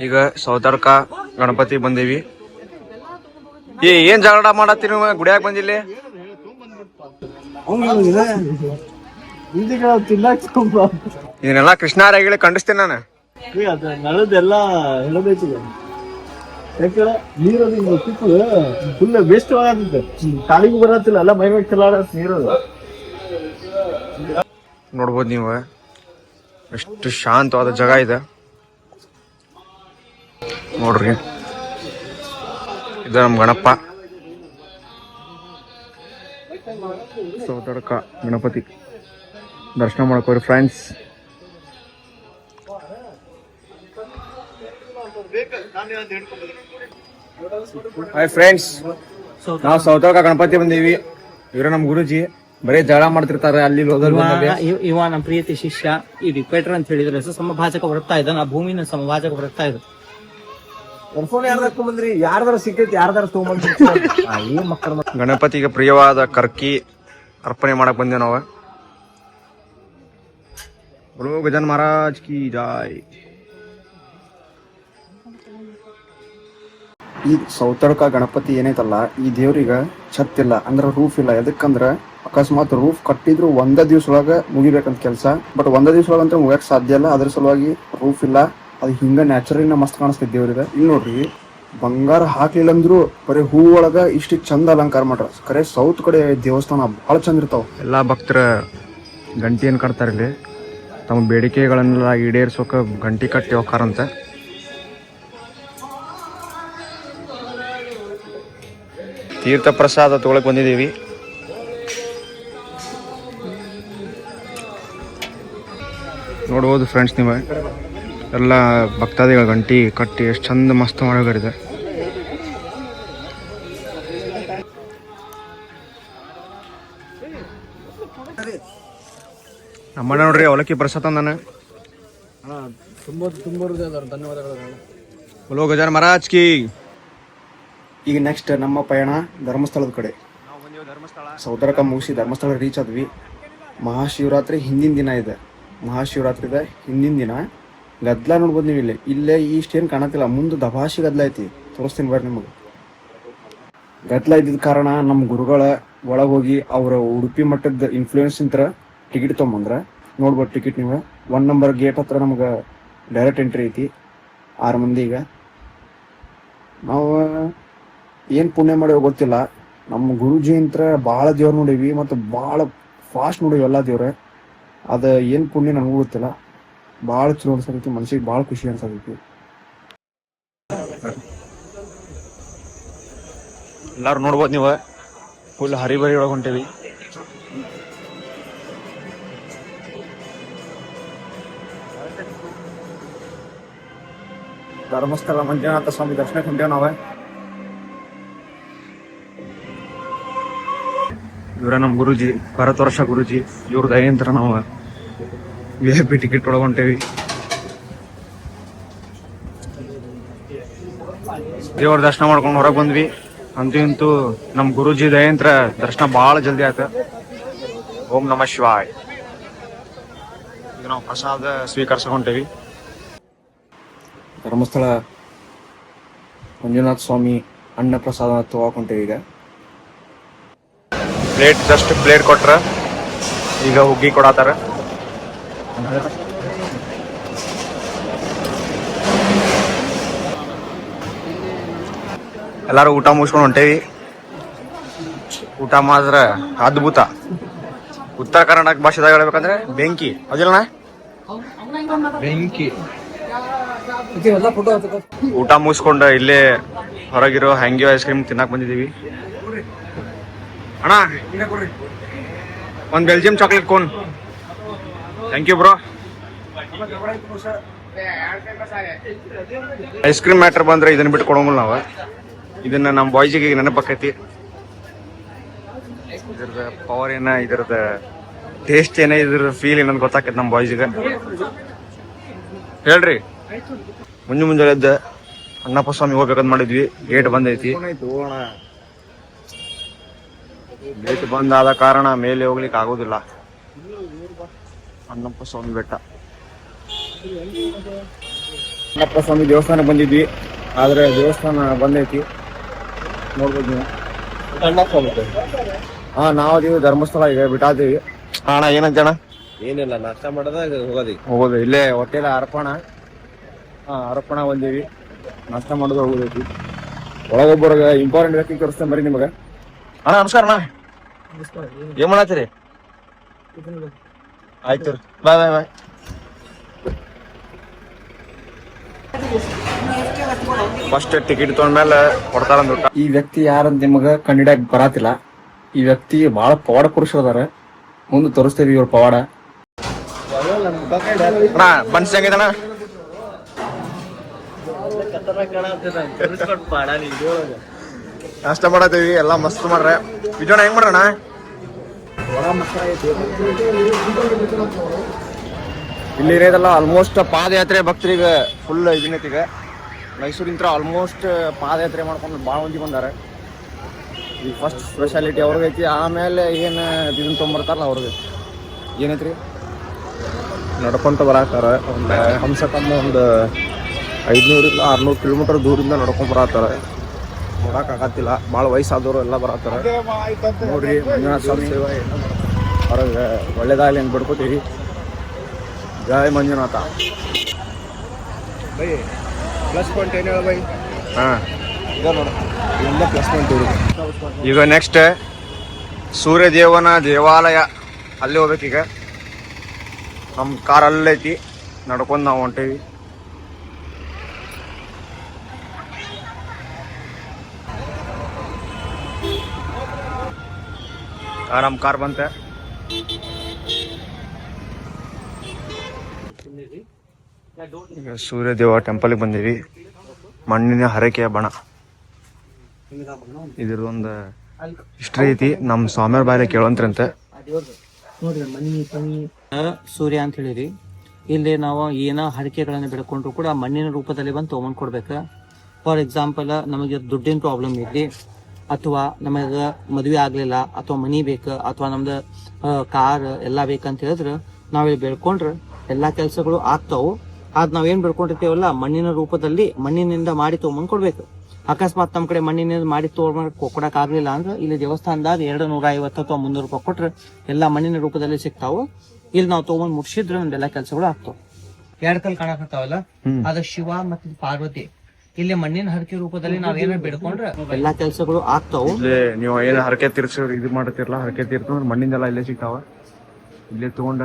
ಈಗ ಸೌತಡ್ಕ ಗಣಪತಿ ಬಂದೇವಿ. ಏನ್ ಜಗಳ ಮಾಡತ್ತೀರಿ ನೀವು? ಗುಡಿಯಾಗ ಬಂದಿಲ್ಲ? ಇದನ್ನೆಲ್ಲ ಕೃಷ್ಣಾರಾಗಿಳಿ ಖಂಡಿಸ್ತೇನೆ ನಾನು. ನಳದೆಲ್ಲ ಹೇಳದೈತಿ ಯಾಕೆ ನೀರದು ಹಿಂಗ ಫುಲ್ ವೇಸ್ಟ್ ಆಗತ್ತೆ. ಕಾಲಿಗೂ ಬರತ್ತಿಲ್ಲ, ಎಲ್ಲ ಮೈ ಮೇಲೆ ಚಲಾಡ ನೀರದು. ನೋಡ್ಬೋದು ನೀವು ಎಷ್ಟು ಶಾಂತವಾದ ಜಾಗ ಇದೆ ನೋಡ್ರಿ. ಇದು ನಮ್ ಗಣಪ ಸೌತಡ್ಕ ಗಣಪತಿ ದರ್ಶನ ಮಾಡ್ಕೋರಿ ಫ್ರೆಂಡ್ಸ್. ಹಾಯ್ ಫ್ರೆಂಡ್ಸ್, ನಾವು ಸೌತಡ್ಕ ಗಣಪತಿ ಬಂದೀವಿ. ಇವ್ರ ನಮ್ ಗುರುಜಿ ಬರೀ ಜಗಳ ಮಾಡ್ತಿರ್ತಾರೆ ಅಲ್ಲಿ ಇವ ನಮ್ಮ ಪ್ರೀತಿ ಶಿಷ್ಯ. ಈ ರಿಪೇಟರ್ ಅಂತ ಹೇಳಿದ್ರೆ ಸಮಭಾಜಕ ಬರ್ತಾ ಇದ್ದ, ನಾ ಭೂಮಿನ ಸಮಭಾಜಕ ಬರ್ತಾ ಇದ್ದ. ಯಾರ್ದಾರ ಸಿಕ್ಕೈತಿ, ಯಾರ್ದಾರ ಗಣಪತಿಗೆ ಪ್ರಿಯವಾದ ಕರ್ಕಿ ಅರ್ಪಣೆ ಮಾಡಕ್ ಬಂದೇವ್ ನಾವು. ಗುರು ಗಜಾನನ ಮಹಾರಾಜ್ ಕಿ ಜಾಯ್. ಈ ಸೌತಡ್ಕ ಗಣಪತಿ ಏನೈತಲ್ಲ, ಈ ದೇವ್ರಿಗ ಛತ್ ಇಲ್ಲ, ಅಂದ್ರ ರೂಫ್ ಇಲ್ಲ. ಎದಕ್ಕಂದ್ರ ಅಕಸ್ಮಾತ್ ರೂಫ್ ಕಟ್ಟಿದ್ರು ಒಂದ ದಿವ್ಸ ಒಳಗ ಮುಗಿಬೇಕಂತ ಕೆಲ್ಸ. ಬಟ್ ಒಂದ ದಿವ್ಸ ಒಳಗಂತ ಮುಗಿಯಕ್ ಸಾಧ್ಯ ಇಲ್ಲ, ಅದ್ರ ಸಲುವಾಗಿ ರೂಫ್ ಇಲ್ಲ. ಅದು ಹಿಂಗ ನ್ಯಾಚುರಲಿನ ಮಸ್ತ್ ಕಾಣಿಸ್ತೈತಿ ದೇವ್ರಿಗ. ಇಲ್ಲಿ ನೋಡ್ರಿ, ಬಂಗಾರ ಹಾಕ್ಲಿಲ್ಲ ಅಂದ್ರು ಬರೀ ಹೂ ಒಳಗ ಇಷ್ಟು ಚಂದ ಅಲಂಕಾರ ಮಾಡ್ರ. ಕರೆ ಸೌತ್ ಕಡೆ ದೇವಸ್ಥಾನ ಬಹಳ ಚಂದ ಇರ್ತಾವ. ಎಲ್ಲಾ ಭಕ್ತರ ಗಂಟಿ ಏನ್ ಕಟ್ತಾರ ಇಲ್ಲಿ, ತಮ್ಮ ಬೇಡಿಕೆಗಳನ್ನೆಲ್ಲ ಈಡೇರ್ಸೋಕ ಗಂಟಿ ಕಟ್ಟಿ ಹೋಗ್ತಾರಂತ. ತೀರ್ಥ ಪ್ರಸಾದ ತಗೊಳಕ್ ಬಂದಿದ್ದೀವಿ. ನೋಡ್ಬೋದು ಫ್ರೆಂಡ್ಸ್, ನೀವು ಎಲ್ಲ ಭಕ್ತಾದಿಗಳ ಗಂಟಿ ಕಟ್ಟಿ ಎಷ್ಟು ಚಂದ ಮಸ್ತ್ ಮಾಡೋಗರಿದೆ. ನಮ್ಮಣ್ಣ ನೋಡ್ರಿ ಅವಲಕ್ಕಿ ಪ್ರಸಾದ ನಾನು ಧನ್ಯವಾದಗಳು. ಗಜಾನನ ಮಹಾರಾಜ್ ಕಿ. ಈಗ ನೆಕ್ಸ್ಟ್ ನಮ್ಮ ಪಯಣ ಧರ್ಮಸ್ಥಳದ ಕಡೆ. ಸೌತಡ್ಕ ಮುಗಿಸಿ ಧರ್ಮಸ್ಥಳ ರೀಚ್ ಆದ್ವಿ. ಮಹಾಶಿವರಾತ್ರಿ ಹಿಂದಿನ ದಿನ ಇದೆ. ಮಹಾಶಿವರಾತ್ರಿದ ಹಿಂದಿನ ದಿನ ಗದ್ಲ ನೋಡ್ಬೋದು ನೀವು. ಇಲ್ಲೇ ಇಷ್ಟೇನು ಕಾಣತ್ತಿಲ್ಲ, ಮುಂದೆ ದಭಾಷಿ ಗದ್ಲ ಐತಿ, ತೋರಿಸ್ತೀನಿ ಬರ್ರಿ ನಿಮಗೆ. ಗದ್ಲ ಇದ್ದಿದ್ದ ಕಾರಣ ನಮ್ಮ ಗುರುಗಳ ಒಳಗೆ ಹೋಗಿ ಅವರ ಉಡುಪಿ ಮಟ್ಟದ ಇನ್ಫ್ಲೂಯೆನ್ಸ್ ಇಂತ್ರ ಟಿಕೆಟ್ ತೊಗೊಂಬಂದ್ರ ನೋಡ್ಬೋದು. ಟಿಕೆಟ್ ನೀವು 1 ನಂಬರ್ ಗೇಟ್ ಹತ್ರ ನಮ್ಗೆ ಡೈರೆಕ್ಟ್ ಎಂಟ್ರಿ ಐತಿ. 6 ಮಂದಿ. ಈಗ ನಾವು ಏನು ಪುಣ್ಯ ಮಾಡೇವೋ ಗೊತ್ತಿಲ್ಲ, ನಮ್ಮ ಗುರುಜಿ ಅಂತ ಭಾಳ ದೇವ್ರು ನೋಡೀವಿ ಮತ್ತು ಭಾಳ ಫಾಸ್ಟ್ ನೋಡೀವಿ ಎಲ್ಲ ದೇವ್ರ. ಅದ ಏನ್ ಪುಣ್ಯ ನನಗೂ ಗೊತ್ತಿಲ್ಲ. ಭಾಳ ಚಲೋ ಅನ್ಸತೈತಿ, ಮನ್ಸಿಗೆ ಭಾಳ ಖುಷಿ ಅನ್ಸತೈತಿ. ಎಲ್ಲಾರು ನೋಡ್ಬೋದು ನೀವು, ಫುಲ್ ಹರಿಬರಿ ಒಳಗೆ ಹೊಂಟೇವಿ. ಧರ್ಮಸ್ಥಳ ಮಂಜುನಾಥ ಸ್ವಾಮಿ ದರ್ಶನಕ್ಕೆ ಹೊಂಟೇವ್ ನಾವ. ಇವರ ನಮ್ ಗುರುಜಿ, ಭರತ್ ವರ್ಷ ಗುರುಜಿ. ಇವ್ರ ದಯಂತ್ರ ನಾವು VIP ಟಿಕೆಟ್ ಒಳಗೆ ಹೊಂಟೇವಿ. ದೇವ್ರ ದರ್ಶನ ಮಾಡ್ಕೊಂಡು ಹೊರಗೆ ಬಂದ್ವಿ. ಅಂತೂ ಇಂತೂ ನಮ್ ಗುರುಜಿ ದಯಂತ್ರ ದರ್ಶನ ಭಾಳ ಜಲ್ದಿ ಆಯ್ತು. ಓಂ ನಮಃ ಶಿವಾಯ್. ಈಗ ನಾವು ಪ್ರಸಾದ ಸ್ವೀಕರಿಸಕ್ ಹೊಂಟೇವಿ. ಧರ್ಮಸ್ಥಳ ಮಂಜುನಾಥ ಸ್ವಾಮಿ ಅನ್ನ ಪ್ರಸಾದ ತಗೋಕ್ ಹೊಂಟೇವಿ. ಈಗ ಪ್ಲೇಟ್ ಕೊಟ್ರ, ಈಗ ಹುಗ್ಗಿ ಕೊಡತಾರ. ಎಲ್ಲಾರು ಊಟ ಮುಗಿಸ್ಕೊಂಡು ಹೊಂಟೇವಿ. ಊಟ ಮಾತ್ರ ಅದ್ಭುತ. ಉತ್ತರ ಕರ್ನಾಟಕ ಭಾಷೆದಾಗ ಹೇಳ್ಬೇಕಂದ್ರೆ ಬೆಂಕಿ. ಅದಿಲ್ಲ ಬೆಂಕಿ. ಊಟ ಮುಗಿಸ್ಕೊಂಡು ಇಲ್ಲೇ ಹೊರಗಿರೋ ಹ್ಯಾಂಗಿ ಐಸ್ ಕ್ರೀಮ್ ತಿನ್ನಕ್ ಬಂದಿದೀವಿ. ಅಣ್ಣ ಒಂದ್ Belgium chocolate cone. Thank you bro. Ice cream matter ಬಂದ್ರೆ ಇದನ್ನ ಬಿಟ್ಟು ಕೊಡೋಂಗಿಲ್ಲ ನಾವು. ಇದನ್ನ ನಮ್ಮ ಬಾಯ್ಸಿಗೆ ನೆನಪಾಕೈತಿ. ಇದ್ರದ ಪವರ್ ಏನ, ಇದ್ರದ ಟೇಸ್ಟ್ ಏನ, ಇದ್ರ ಫೀಲ್ ಏನಂತ ಗೊತ್ತಾಕೈತಿ ನಮ್ಮ ಬಾಯ್ಸಿಗೆ. ಹೇಳ್ರಿ. ಮುಂಜಾನೆ ಎದ್ದ ಅಣ್ಣಪ್ಪ ಸ್ವಾಮಿ ಹೋಗ್ಬೇಕಂತ ಮಾಡಿದ್ವಿ. ಗೇಟ್ ಬಂದೈತಿ. ಗೇಟ್ ಬಂದಾದ ಕಾರಣ ಮೇಲೆ ಹೋಗ್ಲಿಕ್ಕೆ ಆಗೋದಿಲ್ಲ. ಅಣ್ಣಪ್ಪ ಸ್ವಾಮಿ ಬೆಟ್ಟ. ಅಣ್ಣಪ್ಪ ಸ್ವಾಮಿ ದೇವಸ್ಥಾನ ಬಂದಿದ್ವಿ, ಆದ್ರೆ ದೇವಸ್ಥಾನ ಬಂದೈತಿ. ನೋಡ್ಬೋದು ನೀವು. ಹಾ, ನಾವು ಧರ್ಮಸ್ಥಳ ಈಗ ಬಿಟ್ಟಾದೀವಿ. ಅಣ್ಣ ಏನಂತ ಅಣ್ಣ? ಏನಿಲ್ಲ, ನಾಷ್ಟ ಮಾಡೋದಾಗ ಹೋಗೋದು ಇಲ್ಲೇ ಹೋಟೆಲ್ ಅರ್ಪಣ. ಅರ್ಪಣ ಬಂದೀವಿ, ನಾಷ್ಟ ಮಾಡೋದು ಹೋಗೋದೈತಿ. ಒಳಗೊಬ್ಬರಿಗೆ ಇಂಪಾರ್ಟೆಂಟ್ ವ್ಯಕ್ತಿ ತೋರಿಸ್ತೇನೆ ಬರ್ರಿ ನಿಮಗೆ. ಅಣ್ಣ ನಮಸ್ಕಾರ. ಅಣ್ಣ ಏನ್ ಮಾಡತ್ತೀರಿ? ಆಯ್ತು, ಬಾಯ್ ಬಾಯ್ ಬಾಯ್. ಫಸ್ಟ್ ಟಿಕೆಟ್ ತಗೊಂಡ್ಮೇಲೆ ಕೊಡ್ತಾರಂದ್ ಊಟ. ಈ ವ್ಯಕ್ತಿ ಯಾರಂತ ನಿಮಗ ಕಂಡಿಡ್ಯಾಕ್ ಬರಾತಿಲ್ಲ. ಈ ವ್ಯಕ್ತಿ ಬಹಳ ಪವಾಡ ಪುರುಷರು ಅದಾರ. ಮುಂದೆ ತೋರಿಸ್ತೇವಿ ಇವ್ರ ಪವಾಡ. ಅಣ್ಣ ಬನ್ಸ್ ಹೆಂಗೈತಣ್ಣ? ನಾಷ್ಟ ಮಾಡತ್ತೀವಿ, ಎಲ್ಲಾ ಮಸ್ತ್ ಮಾಡ್ರೆ. ವಿಜಯಣ್ಣ ಹೆಂಗ್ ಮಾಡ್ರಣ್ಣ? ಇಲ್ಲಿ ಏನೈತಲ್ಲ, ಆಲ್ಮೋಸ್ಟ್ ಪಾದಯಾತ್ರೆ ಭಕ್ತರಿಗೆ ಫುಲ್ ಇದನ್ನೈತಿ. ಈಗ ಮೈಸೂರಿಂತ್ರ ಆಲ್ಮೋಸ್ಟ್ ಪಾದಯಾತ್ರೆ ಮಾಡ್ಕೊಂಡು ಭಾಳ ಮಂದಿ ಬಂದಾರೆ. ಈಗ ಫಸ್ಟ್ ಸ್ಪೆಷಾಲಿಟಿ ಅವ್ರಿಗೈತಿ. ಆಮೇಲೆ ಏನು ಇದನ್ನ ತೊಗೊಂಬರ್ತಾರಲ್ಲ ಅವ್ರಿಗೆ ಏನೈತ್ರಿ, ನಡ್ಕೊಂತ ಬರತ್ತಾರ. ಒಂದು ಕಮ್ಸಕಮ್ಮ ಒಂದು 500 ಇಲ್ಲ 600 ಕಿಲೋಮೀಟರ್ ದೂರಿಂದ ನಡ್ಕೊಂಡ್ ಬರತ್ತಾರ. ನೋಡಕ್ ಆಗತ್ತಿಲ್ಲ, ಭಾಳ ವಯಸ್ಸಾದವರು ಎಲ್ಲ ಬರತ್ತಾರ. ನೋಡ್ರಿ, ಮಂಜುನಾಥ ಸ್ವಾಮಿ ಅವ್ರಿಗೆ ಒಳ್ಳೇದಾಗಲಿ ಅಂತ ಬಿಡ್ಕೋತೀವಿ. ಜಯ ಮಂಜುನಾಥ. ಬೈ ಪ್ಲಸ್ ಪಾಯಿಂಟ್ ಏನು ಹೇಳ ಬೈ? ಹಾಂ, ಈಗ ನೋಡ ಎಲ್ಲ ಪ್ಲಸ್ ಪಾಯಿಂಟ್ ಇವರು. ಈಗ ನೆಕ್ಸ್ಟ್ ಸೂರ್ಯದೇವನ ದೇವಾಲಯ, ಅಲ್ಲಿ ಹೋಗ್ಬೇಕೀಗ. ನಮ್ಮ ಕಾರ್ ಅಲ್ಲೈತಿ, ನಡ್ಕೊಂಡು ನಾವು ಹೊಂಟೇವಿ. ನಮ್ಮ ಕಾರ್ ಬಂತೆ. ಈಗ ಸೂರ್ಯದೇವ ಟೆಂಪಲ್ಗೆ ಬಂದೀವಿ. ಮಣ್ಣಿನ ಹರಕೆಯ ಬಣ. ಇದ್ರದೊಂದು ಹಿಸ್ಟ್ರಿ ಐತಿ. ನಮ್ಮ ಸ್ವಾಮಿಯವ್ರ ಬಾಯಲ್ಲಿ ಕೇಳೋಂತ್ರಂತೆ. ನೋಡ್ರಿ, ಮನಿ ಸೂರ್ಯ ಅಂತ ಹೇಳಿರಿ. ಇಲ್ಲಿ ನಾವು ಏನೋ ಹರಕೆಗಳನ್ನು ಬೆಳ್ಕೊಂಡ್ರು ಕೂಡ ಮಣ್ಣಿನ ರೂಪದಲ್ಲಿ ಬಂದು ತೊಗೊಂಡ್ ಕೊಡ್ಬೇಕು. ಫಾರ್ ಎಕ್ಸಾಂಪಲ್, ನಮಗೆ ದುಡ್ಡಿನ ಪ್ರಾಬ್ಲಮ್ ಇರಲಿ, ಅಥವಾ ನಮಗೆ ಮದುವೆ ಆಗ್ಲಿಲ್ಲ, ಅಥವಾ ಮನಿ ಬೇಕು, ಅಥವಾ ನಮ್ದು ಕಾರ್ ಎಲ್ಲ ಬೇಕಂತ ಹೇಳಿದ್ರೆ ನಾವಿಲ್ಲಿ ಬೆಳ್ಕೊಂಡ್ರೆ ಎಲ್ಲಾ ಕೆಲಸಗಳು ಆಗ್ತಾವು. ಅದ್ ನಾವೇನ್ ಬೆಳ್ಕೊಂಡಿರ್ತೇವಲ್ಲ ಮಣ್ಣಿನ ರೂಪದಲ್ಲಿ, ಮಣ್ಣಿನಿಂದ ಮಾಡಿ ತೊಗೊಂಡ್ ಕೊಡ್ಬೇಕು. ಅಕಸ್ಮಾತ್ ನಮ್ಮ ಕಡೆ ಮಣ್ಣಿನಿಂದ ಮಾಡಿ ಕೊಡಕ್ ಆಗ್ಲಿಲ್ಲ ಅಂದ್ರೆ ಇಲ್ಲಿ ದೇವಸ್ಥಾನದಾಗ 250 ಅಥವಾ 300 ರೂಪಾಯಿ ಕೊಟ್ರೆ ಎಲ್ಲಾ ಮಣ್ಣಿನ ರೂಪದಲ್ಲಿ ಸಿಗ್ತಾವು. ಇಲ್ಲಿ ನಾವು ತೊಗೊಂಡ್ ಮುಟ್ಸಿದ್ರೆ ನಮ್ದೆಲ್ಲಾ ಕೆಲಸಗಳು ಆಗ್ತಾವ. 2 ಕಲ್ ಕಾಣಕತ್ತಾವಲ್ಲ, ಅದ ಶಿವ ಮತ್ತು ಪಾರ್ವತಿ. ಇಲ್ಲಿ ಮಣ್ಣಿನ ಹರಕೆ ರೂಪದಲ್ಲಿ ನಾವೇನ ಬೇಡ್ಕೊಂಡ್ರೆ ಎಲ್ಲಾ ಕೆಲಸಗಳು ಆಗ್ತಾವು. ನೀವು ಏನ್ ಹರಕೆ ತೀರ್ಸ ಇದು ಮಾಡ್ತಿರಲ್ಲ, ಹರಕೆ ತೀರ್ಸ ಮಣ್ಣಿಂದೆಲ್ಲ ಇಲ್ಲೇ ಸಿಗ್ತಾವ. ಇಲ್ಲೇ ತಗೊಂಡ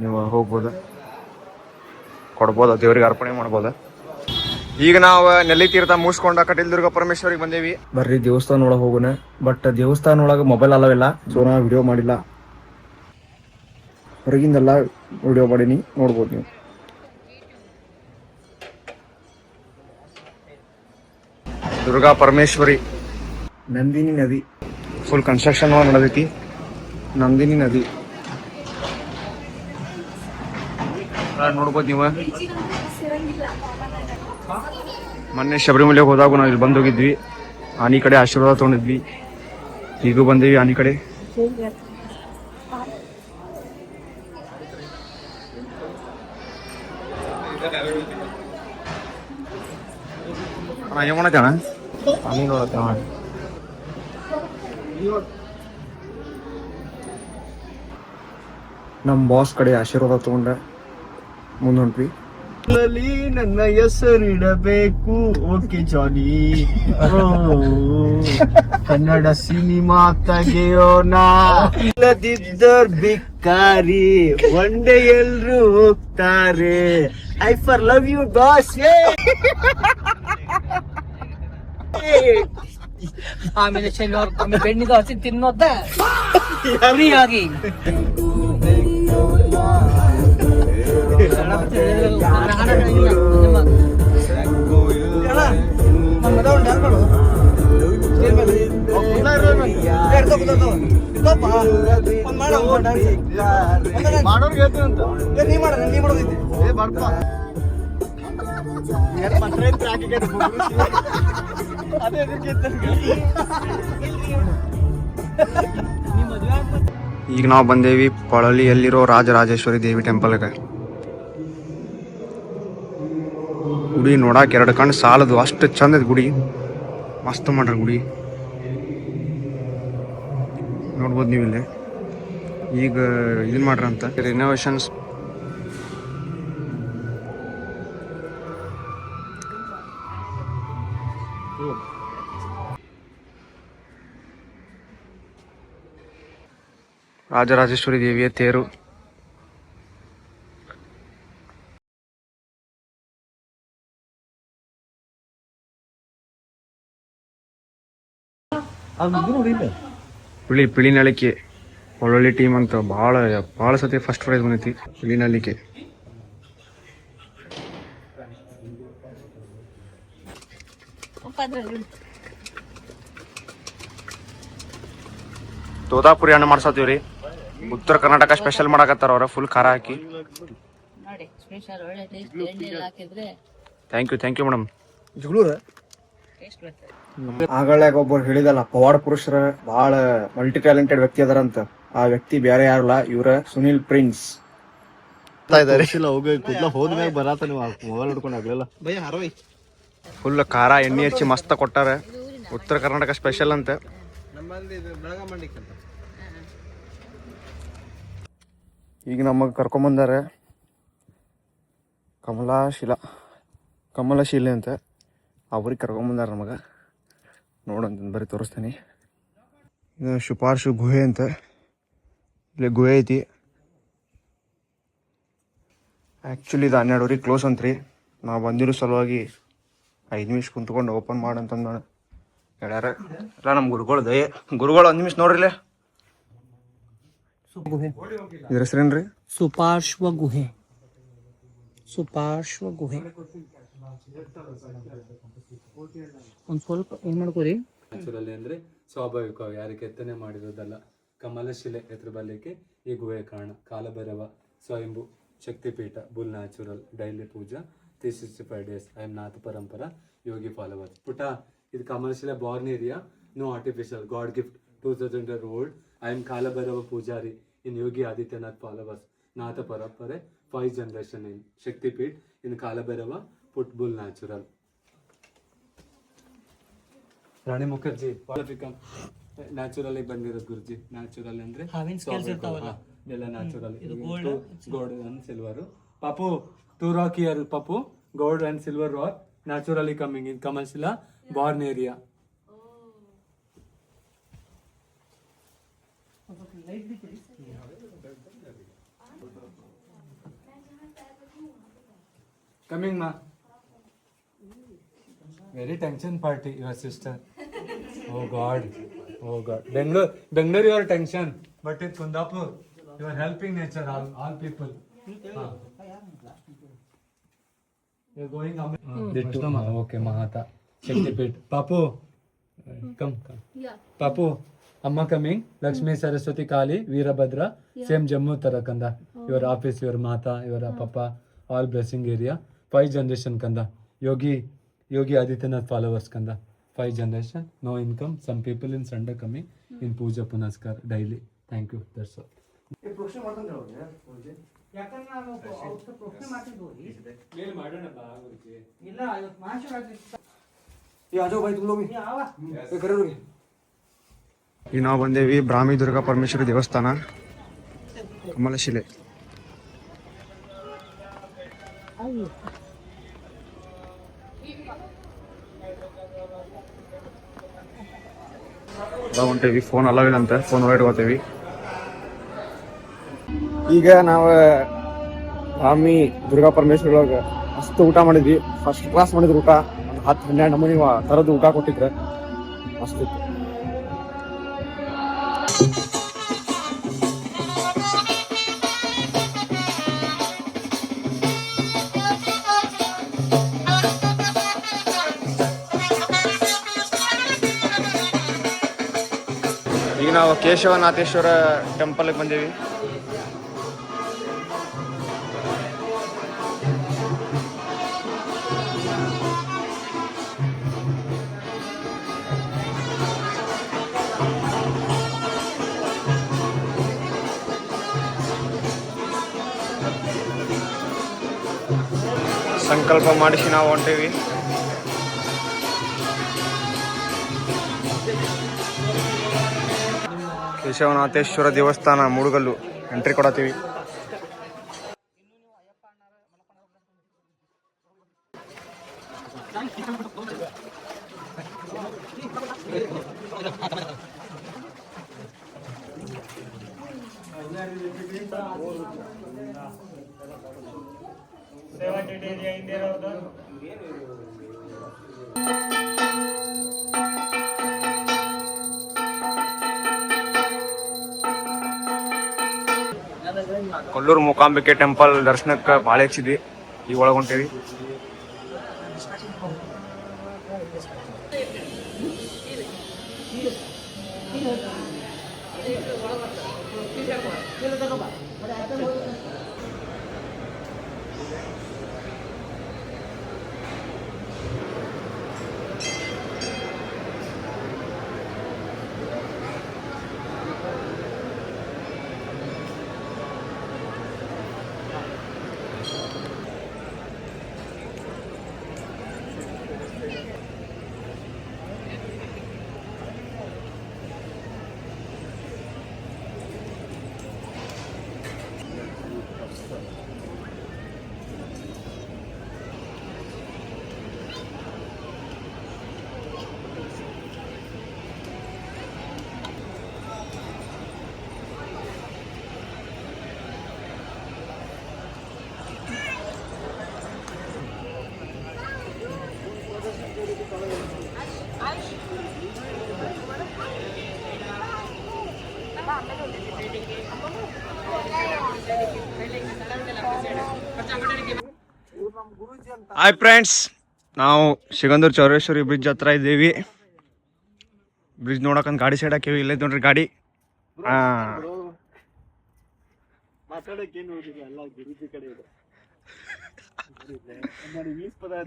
ನೀವು ಹೋಗ್ಬೋದು, ಕೊಡ್ಬೋದು, ದೇವ್ರಿಗೆ ಅರ್ಪಣೆ ಮಾಡ್ಬೋದು. ಈಗ ನಾವು ನೆಲ್ಲಿ ತೀರ್ಥ ಮುಗಿಸ್ಕೊಂಡ ಕಟೀಲ್ದುರ್ಗ ಪರಮೇಶ್ವರಿಗೆ ಬಂದೇವಿ. ಬರ್ರಿ ದೇವಸ್ಥಾನ ಒಳಗೆ ಹೋಗೋಣ. ಬಟ್ ದೇವಸ್ಥಾನ ಒಳಗೆ ಮೊಬೈಲ್ ಅಲ್ಲವೆಲ್ಲ, ಸೊ ನಾ ವಿಡಿಯೋ ಮಾಡಿಲ್ಲ. ಹೊರಗಿಂದೆಲ್ಲ ವಿಡಿಯೋ ಮಾಡೀನಿ, ನೋಡ್ಬೋದು ನೀವು. ದುರ್ಗಾ ಪರಮೇಶ್ವರಿ, ನಂದಿನಿ ನದಿ ಫುಲ್ ಕನ್ಸ್ಟ್ರಕ್ಷನ್ ನಡೆದೈತಿ. ನಂದಿನಿ ನದಿ ನೋಡ್ಬೋದು ನೀವು. ಮೊನ್ನೆ ಶಬರಿಮಲೆಗೆ ಹೋದಾಗ ನಾವು ಇಲ್ಲಿ ಬಂದು ಹೋಗಿದ್ವಿ. ಆನಿ ಕಡೆ ಆಶೀರ್ವಾದ ತಗೊಂಡಿದ್ವಿ. ಈಗೂ ಬಂದೀವಿ ಆನಿ ಕಡೆ. ಏನ್ ಮಾಡತ್ತೇಣ? ಆನಿ ನೋಡತ್ತೇವ. ನಮ್ಮ ಬಾಸ್ ಕಡೆ ಆಶೀರ್ವಾದ ತಗೊಂಡ ಮುಂದೆ ಹೊಂಟ್ವಿ. ನನ್ನ ಹೆಸರಿಡಬೇಕು, ಓಕೆ ಜಾನಿ. ಕನ್ನಡ ಸಿನಿಮಾ ತೆಗೆಯೋಣ. ಇಲ್ಲದಿದ್ದರ್ ಬಿಕ್ಕಾರಿ, ಒಂದೇ ಎಲ್ರು ಹೋಗ್ತಾರೆ. I for love you boss. ಆಮೇಲೆ ಶನಿವಾರ ಬೆಣ್ಣಿದ ಹಸಿ ತಿನ್ನೋದ ಆಗಿ ಈಗ ನಾವು ಬಂದೇವಿ ಪಳಲಿಯಲ್ಲಿರೋ ರಾಜರಾಜೇಶ್ವರಿ ದೇವಿ ಟೆಂಪಲ್ಗೆ. ಗುಡಿ ನೋಡಾಕ 2 ಕಣ್ಣು ಸಾಲದು, ಅಷ್ಟು ಚಂದ ಗುಡಿ. ಮಸ್ತ್ ಮಾಡ್ರಿ ಗುಡಿ, ನೋಡ್ಬೋದು ನೀವು ಇಲ್ಲಿ. ಈಗ ಇದನ್ ಮಾಡ್ರಿ ಅಂತ ರಿನೋವೇಷನ್ಸ್. ರಾಜರಾಜೇಶ್ವರಿ ದೇವಿಯ ತೇರು. ಪಿಳಿ ನಳಿಕೆ ಒಳ್ಳೊಳ್ಳೆ ಟೀಮ್ ಅಂತ ಭಾಳ ಸತಿ ಫಸ್ಟ್ ಪ್ರೈಸ್ ಬಂದೈತಿ. ಪಿಳಿ ನಳಿಕೆ ತೋತಾಪುರಿ ಹಣ್ಣು ಮಾಡ್ಸತ್ತೀವ್ರಿ. ಉತ್ತರ ಕರ್ನಾಟಕ ಸ್ಪೆಷಲ್ ಮಾಡಕತ್ತಾರ ಅವ್ರ, ಫುಲ್ ಖಾರ ಹಾಕಿ. Thank you madam. ಆಗಳಾಗ ಒಬ್ಬರು ಹೇಳಿದಲ್ಲ, ಪವಾಡ ಪುರುಷರ ಬಹಳ ಮಲ್ಟಿ ಟ್ಯಾಲೆಂಟೆಡ್ ವ್ಯಕ್ತಿ ಅದಾರಂತ. ಆ ವ್ಯಕ್ತಿ ಬೇರೆ ಯಾರಲ್ಲ, ಇವ್ರ ಸುನಿಲ್ ಪ್ರಿನ್ಸ್. ಹೋದ್ಮ್ಯಾಗ ಬರಾತ ನೀವು ಮೊಬೈಲ್ ಹಿಡ್ಕೊಂಡು ಆಗ್ಲಿಲ್ಲ. ಫುಲ್ ಖಾರ ಎಣ್ಣೆ ಹಚ್ಚಿ ಮಸ್ತ್ ಕೊಟ್ಟಾರ. ಉತ್ತರ ಕರ್ನಾಟಕ ಸ್ಪೆಷಲ್ ಅಂತ. ಈಗ ನಮಗೆ ಕರ್ಕೊಂಬಂದಾರ ಕಮಲಶೀಲೆ ಅಂತ. ಅವ್ರಿಗೆ ಕರ್ಕೊಂಬಂದಾರ ನಮಗೆ. ನೋಡಂತ ಬರೀ ತೋರಿಸ್ತೀನಿ. ಇದು ಶುಪಾರ್ಶು ಗುಹೆ ಅಂತ. ಇಲ್ಲಿ ಗುಹೆ ಐತಿ. ಆ್ಯಕ್ಚುಲಿ ಇದು 12 ಕ್ಲೋಸ್ ಅಂತ್ರಿ. ನಾವು ಬಂದಿರೋ ಸಲುವಾಗಿ 5 ನಿಮಿಷ ಕುಂತ್ಕೊಂಡು ಓಪನ್ ಮಾಡಂತಂದು ಹೇಳ್ಯಾರ. ಎಲ್ಲ ನಮ್ಮ ಗುರುಗಳು 1 ನಿಮಿಷ ನೋಡ್ರಿಲ್ಲ. ಇದ್ರ ಹೆಸರೇನ್ರಿ? ಸುಪಾರ್ಶ್ವ ಗುಹೆ. ಒಂದ್ ಸ್ವಲ್ಪ ಏನ್ ಮಾಡ್ಕೋರಿ. ನ್ಯಾಚುರಲಿ ಅಂದ್ರೆ ಸ್ವಾಭಾವಿಕವಾಗಿ ಯಾರು ಕೆತ್ತನೆ ಮಾಡಿರೋದಲ್ಲ. ಕಮಲಶಿಲೆ ಎದುರು ಬರಲಿಕ್ಕೆ ಈ ಗುಹೆ ಕಾರಣ. ಕಾಲಭೈರವ ಸ್ವಯಂಭು Shaktipeetha. Full natural daily puja 365 days. I am Natha parampara yogi followers. ಪುಟ ಇದು Kamalashile born area, no artificial, god gift, 2000 year old. I am Kalabhairava pujari in Yogi Adityanath followers. ನಾಥ ಪರಂಪರೆ 5 generation in Shaktipeeth in Kalabhairava ಪುಟ್ full natural. Rani Mukherji natural ಆಗಿ ಬಂದಿರೋದು ಗುರುಜಿ. ನ್ಯಾಚುರಲ್ ಅಂದ್ರೆ ಎಲ್ಲ ನ್ಯಾಚುರಲ್. Gold and silver. ಪಾಪು 2 rock here ಪಾಪು. Gold and silver rock naturally coming in Kamalshila born area. Coming, ma. Very tension party, your sister. Oh God. Bangalore, you are tension. But in Kundapur, you are helping nature, all people. You are going okay, Mahata. Shaktipet. Papu, come. Yeah. Papu, Amma coming. Lakshmi, Saraswati, Kali, Veerabhadra. Same Jammu Tarakanda. Your office, your Mata, your Papa, all blessing area. 5 generation Kanda. Yogi Adityanath followers Kanda. 5 generation, no income. Some people in Sunday coming in Puja Punaskar daily. Thank you. That's all. ಯಾಕಂದ್ರೆ ನಾನು ಅವ್ರ ಪ್ರಶ್ನೆ ಮಾಡ್ತಿದ್ವು ಇಲ್ಲ ಇವತ್ತು ಮಾತಾಡ್ತೀನಿ. ಈಗ ನಾವು ಬಂದೇವಿ ಬ್ರಾಹ್ಮಿ ದುರ್ಗಾ ಪರಮೇಶ್ವರಿ ದೇವಸ್ಥಾನ ಕಮಲಶಿಲೆ. ಹೊಂಟೇವಿ, ಫೋನ್ ಅಲವಿಲ್ಲ ಅಂತ ಫೋನ್ ಹೊರಗೆ ಇಟ್ಕೋತೇವಿ. ಈಗ ನಾವು ಬ್ರಾಹ್ಮಿ ದುರ್ಗಾ ಪರಮೇಶ್ವರಿ ಒಳಗೆ ಮಸ್ತ್ ಊಟ ಮಾಡಿದ್ವಿ. ಫಸ್ಟ್ ಕ್ಲಾಸ್ ಮಾಡಿದ್ರು ಊಟ. ಒಂದು 10-12 ನಮೂನಿ ಥರದ್ದು ಊಟ ಕೊಟ್ಟಿದ್ರೆ ಮಸ್ತ್ ಇತ್ತು. ಈಗ ನಾವು ಕೇಶವನಾಥೇಶ್ವರ ಟೆಂಪಲ್ಗೆ ಬಂದೇವಿ. ಸಂಕಲ್ಪ ಮಾಡಿಸಿ ನಾವು ಹೊಂಟೇವಿ. ಕೇಶವನಾಥೇಶ್ವರ ದೇವಸ್ಥಾನ ಮೂಡುಗಲ್ಲು ಎಂಟ್ರಿ ಕೊಡತ್ತೀವಿ. ಕೊಲ್ಲೂರು ಮೂಕಾಂಬಿಕೆ ಟೆಂಪಲ್ ದರ್ಶನಕ್ಕೆ ಭಾಳ ಹೆಚ್ಚಿದ್ವಿ. ಈಗ ಒಳಗೆ ಹೊಂಟೇವಿ. ಹಾಯ್ ಫ್ರೆಂಡ್ಸ್, ನಾವು ಸಿಗಂದೂರು ಚೌರೇಶ್ವರಿ ಬ್ರಿಡ್ಜ್ ಹತ್ರ ಇದ್ದೀವಿ. ಬ್ರಿಡ್ಜ್ ನೋಡಕಂತ ಗಾಡಿ ಸೈಡ್ ಹಾಕಿವಿ. ಇಲ್ಲೇ ನೋಡ್ರಿ ಗಾಡಿ.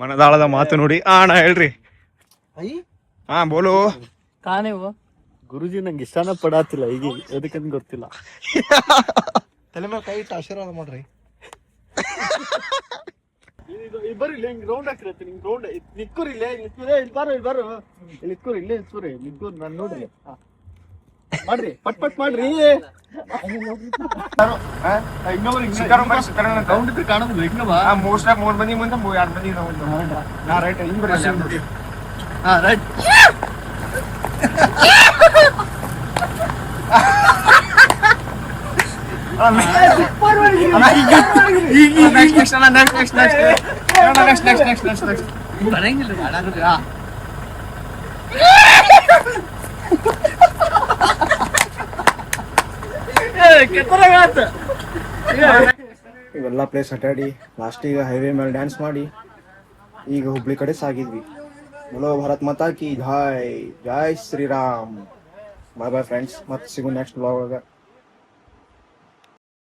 ಮನದಾಳದ ಮಾತು ನೋಡಿ. ಅಣ್ಣ ಹೇಳ್ರಿ. ಹಾ ಬೋಲು. ಗುರುಜಿ ನಂಗೆ ಇಷ್ಟನ ಪಡಾತಿಲ್ಲ ಈಗ, ಎದಕ್ಕಂತ ಗೊತ್ತಿಲ್ಲ. ತಲೆ ಮೇಲೆ ಕೈ ಇಟ್ಟು ಆಶೀರ್ವಾದ ಮಾಡ್ರಿ. ಬರ್ರಿ ಇಲ್ಲಿ ಹಿಂಗ್ ರೌಂಡ್ ಹಾಕಿರತ್ತೆ. ನಿಂಗೆ ರೌಂಡ್ ನಿಕ್ಕೂರಿ ಇಲ್ಲೇ ನಿಕ್ಕೂರೇ. ಇಲ್ಲಿ ಬಾರೋ ಇಲ್ಲಿ ನಿಕ್ಕೂರಿ ಇಲ್ಲೇ ನಿಕ್ಕೂರಿ ನಿಕ್ಕೂರಿ. ನಾನು ನೋಡ್ರಿ ಮಾಡ್ರಿ, ಪಟ್ ಮಾಡ್ರಿ. ರೌಂಡ್ ಇದ್ರೆ ಕಾಣೋದಿಲ್ಲ. ಇನ್ನೊಬ್ಬ 3 ಮಂದಿ ಮುಂದೆ 2 ಮಂದಿ ನಾ ರೈಟ್ ಹಿಂಗ್ ಬರ್ರಿ. ಹಾ ರೈಟ್. ಇವೆಲ್ಲ ಪ್ಲೇಸ್ ಅಡ್ಡಾಡಿ ಲಾಸ್ಟಿಗೆ ಹೈವೇ ಮೇಲೆ ಡ್ಯಾನ್ಸ್ ಮಾಡಿ ಈಗ ಹುಬ್ಳಿ ಕಡೆ ಸಾಗಿದ್ವಿ. बोलो भारत माता की जय, जय श्री राम. ಬಾಯ್ ಬಾಯ್ ಫ್ರೆಂಡ್ಸ್, ಮತ್ತೆ ಸಿಗು ನೆಕ್ಸ್ಟ್ ಬ್ಲಾಗ್.